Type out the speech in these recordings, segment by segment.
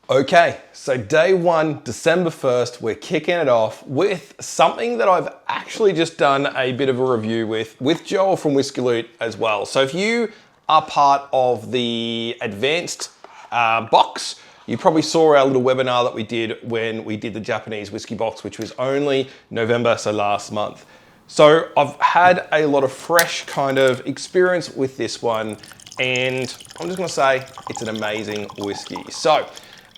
Okay, so day one, December 1st, we're kicking it off with something that I've actually just done a bit of a review with Joel from Whisky Loot as well. So if you are part of the advanced box, you probably saw our little webinar that we did when we did the Japanese whiskey box, which was only November, so last month. So I've had a lot of fresh kind of experience with this one, and I'm just gonna say it's an amazing whiskey. So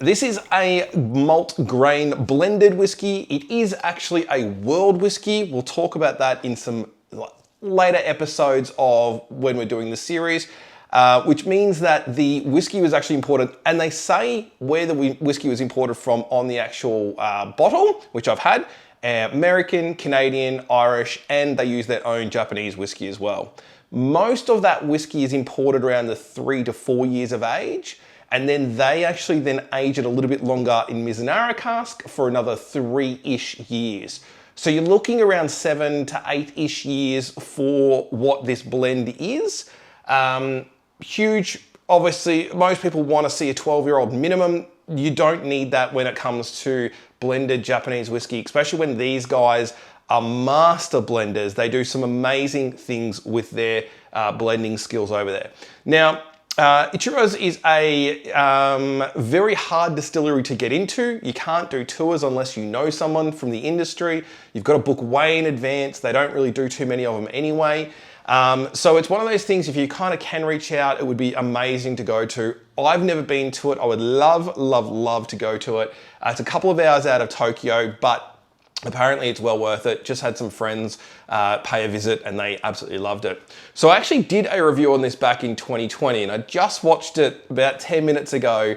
this is a malt grain blended whiskey. It is actually a world whiskey. We'll talk about that in some later episodes of when we're doing the series, which means that the whiskey was actually imported, and they say where the whiskey was imported from on the actual bottle, which I've had, American, Canadian, Irish, and they use their own Japanese whiskey as well. Most of that whiskey is imported around the 3 to 4 years of age. And then they actually then age it a little bit longer in Mizunara cask for another 3-ish years. So you're looking around 7 to 8-ish years for what this blend is. Huge, obviously, most people want to see a 12-year-old minimum. You don't need that when it comes to blended Japanese whiskey, especially when these guys are master blenders. They do some amazing things with their blending skills over there. Now, Ichiro's is a very hard distillery to get into. You can't do tours unless you know someone from the industry. You've got to book way in advance. They don't really do too many of them anyway. So it's one of those things, if you kind of can reach out, it would be amazing to go to. I've never been to it. I would love, love, love to go to it. It's a couple of hours out of Tokyo, but apparently it's well worth it. Just had some friends pay a visit and they absolutely loved it. So I actually did a review on this back in 2020 and I just watched it about 10 minutes ago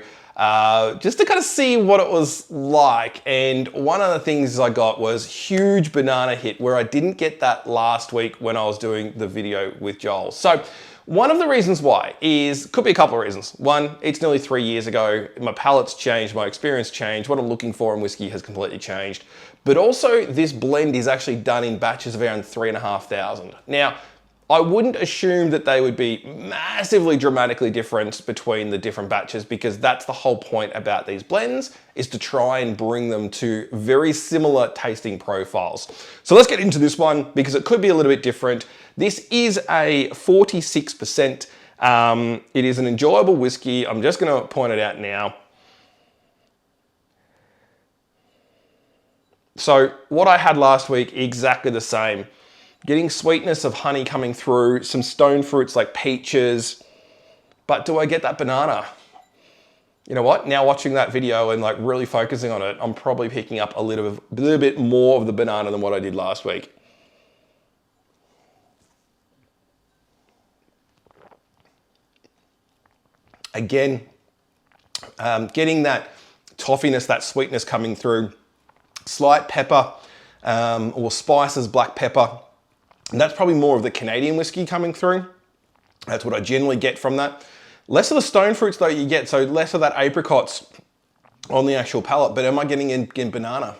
just to kind of see what it was like. And one of the things I got was huge banana hit where I didn't get that last week when I was doing the video with Joel. So one of the reasons why could be a couple of reasons. One, it's nearly 3 years ago. My palate's changed, my experience changed. What I'm looking for in whiskey has completely changed. But also this blend is actually done in batches of around 3,500. Now, I wouldn't assume that they would be massively dramatically different between the different batches because that's the whole point about these blends, is to try and bring them to very similar tasting profiles. So let's get into this one because it could be a little bit different. This is a 46%. It is an enjoyable whiskey. I'm just gonna point it out now. So what I had last week, exactly the same. Getting sweetness of honey coming through, some stone fruits like peaches, but do I get that banana? You know what? Now watching that video and like really focusing on it, I'm probably picking up a little bit more of the banana than what I did last week. Again, getting that toffiness, that sweetness coming through, slight pepper or spices, black pepper. And that's probably more of the Canadian whiskey coming through. That's what I generally get from that. Less of the stone fruits though you get, so less of that apricots on the actual palate, but am I getting in banana?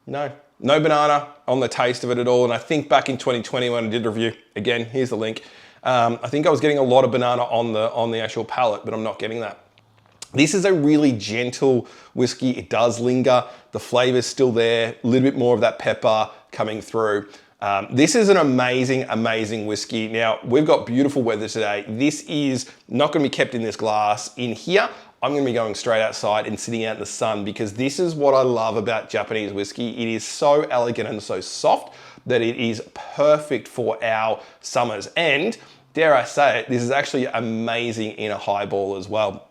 No banana on the taste of it at all. And I think back in 2020 when I did a review, again, here's the link. I think I was getting a lot of banana on the actual palate, but I'm not getting that. This is a really gentle whiskey. It does linger. The flavor's still there. A little bit more of that pepper coming through. This is an amazing, amazing whiskey. Now, we've got beautiful weather today. This is not gonna be kept in this glass in here. I'm gonna be going straight outside and sitting out in the sun because this is what I love about Japanese whiskey. It is so elegant and so soft that it is perfect for our summers. And dare I say it, this is actually amazing in a highball as well.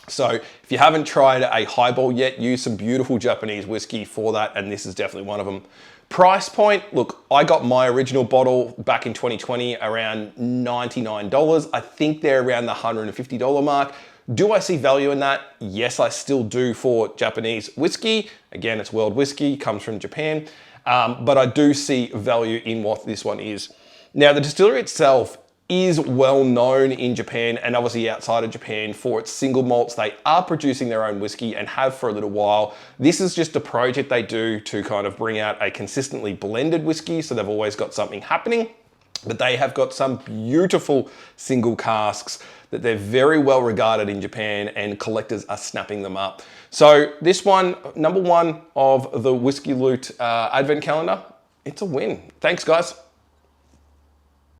So if you haven't tried a highball yet, use some beautiful Japanese whiskey for that, and this is definitely one of them. Price point, look, I got my original bottle back in 2020 around $99. I think they're around the $150 mark. Do I see value in that? Yes, I still do for Japanese whiskey. Again, it's world whiskey, comes from Japan, but I do see value in what this one is. Now, the distillery itself is well known in Japan and obviously outside of Japan for its single malts. They are producing their own whiskey and have for a little while. This is just a project they do to kind of bring out a consistently blended whiskey, so they've always got something happening. But they have got some beautiful single casks that they're very well regarded in Japan and collectors are snapping them up. So this one, number one of the Whiskey Loot Advent Calendar, it's a win. Thanks, guys.